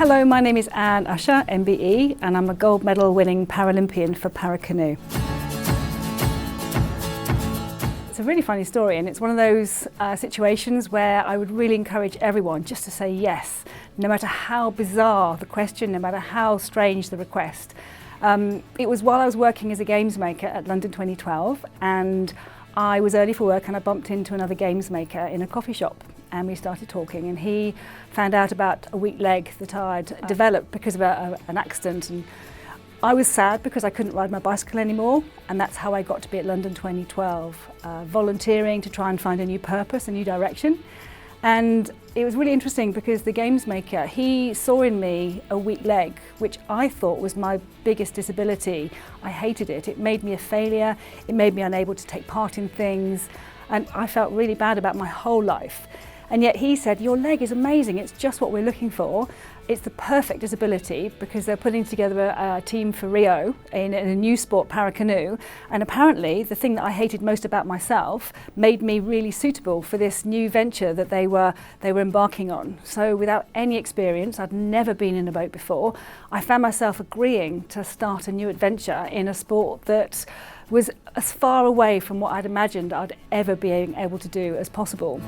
Hello, my name is Usher, MBE, and I'm a gold medal winning Paralympian for para-canoe. It's a really funny story, and it's one of those situations where I would really encourage everyone just to say yes, no matter how bizarre the question, no matter how strange the request. It was while I was working as a games maker at London 2012, and I was early for work and I bumped into another games maker in a coffee shop, and we started talking, and he found out about a weak leg that I'd developed because of an accident. And I was sad because I couldn't ride my bicycle anymore, and that's how I got to be at London 2012, volunteering to try and find a new purpose, a new direction. And it was really interesting because the games maker, he saw in me a weak leg, which I thought was my biggest disability. I hated it. It made me a failure. It made me unable to take part in things. And I felt really bad about my whole life. And yet he said, your leg is amazing. It's just what we're looking for. It's the perfect disability because they're putting together a team for Rio in a new sport, para-canoe. And apparently the thing that I hated most about myself made me really suitable for this new venture that they were embarking on. So without any experience, I'd never been in a boat before, I found myself agreeing to start a new adventure in a sport that was as far away from what I'd imagined I'd ever be able to do as possible.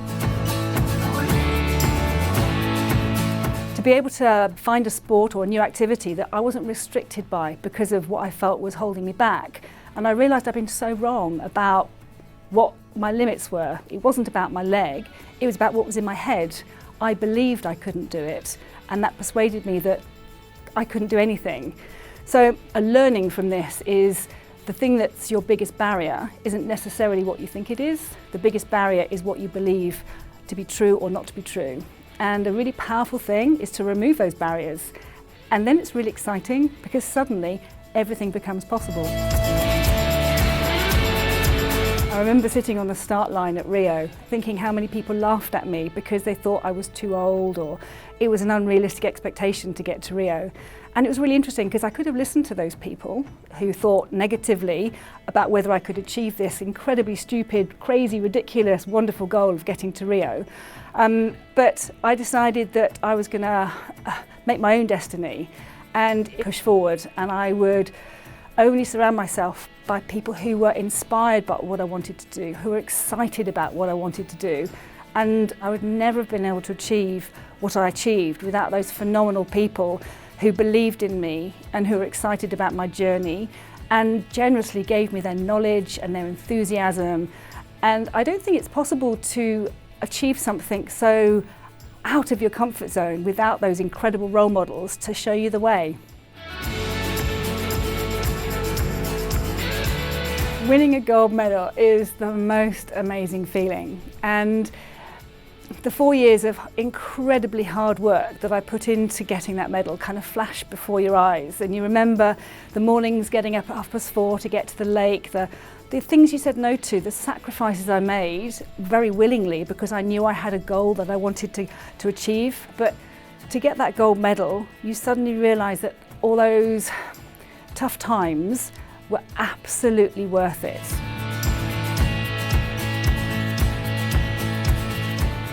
To be able to find a sport or a new activity that I wasn't restricted by because of what I felt was holding me back. And I realised I'd been so wrong about what my limits were. It wasn't about my leg, it was about what was in my head. I believed I couldn't do it, and that persuaded me that I couldn't do anything. So a learning from this is the thing that's your biggest barrier isn't necessarily what you think it is. The biggest barrier is what you believe to be true or not to be true. And a really powerful thing is to remove those barriers. And then it's really exciting because suddenly everything becomes possible. I remember sitting on the start line at Rio thinking how many people laughed at me because they thought I was too old or it was an unrealistic expectation to get to Rio. And it was really interesting because I could have listened to those people who thought negatively about whether I could achieve this incredibly stupid, crazy, ridiculous, wonderful goal of getting to Rio. But I decided that I was going to make my own destiny and push forward, and I would only surround myself by people who were inspired by what I wanted to do, who were excited about what I wanted to do. And I would never have been able to achieve what I achieved without those phenomenal people who believed in me and who were excited about my journey and generously gave me their knowledge and their enthusiasm. And I don't think it's possible to achieve something so out of your comfort zone without those incredible role models to show you the way. Winning a gold medal is the most amazing feeling, and the 4 years of incredibly hard work that I put into getting that medal kind of flash before your eyes, and you remember the mornings getting up at 4:30 to get to the lake, the things you said no to, the sacrifices I made very willingly because I knew I had a goal that I wanted to achieve. But to get that gold medal, you suddenly realise that all those tough times were absolutely worth it.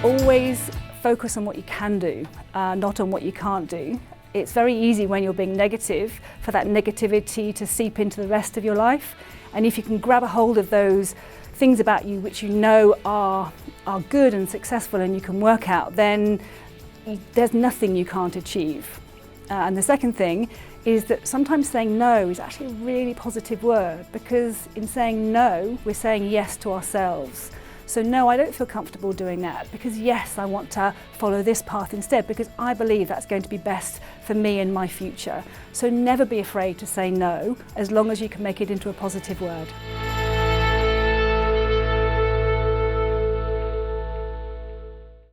Always focus on what you can do, not on what you can't do. It's very easy when you're being negative for that negativity to seep into the rest of your life. And if you can grab a hold of those things about you which you know are good and successful and you can work out, then there's nothing you can't achieve. And the second thing is that sometimes saying no is actually a really positive word, because in saying no, we're saying yes to ourselves. So no, I don't feel comfortable doing that, because yes, I want to follow this path instead because I believe that's going to be best for me and my future. So never be afraid to say no, as long as you can make it into a positive word.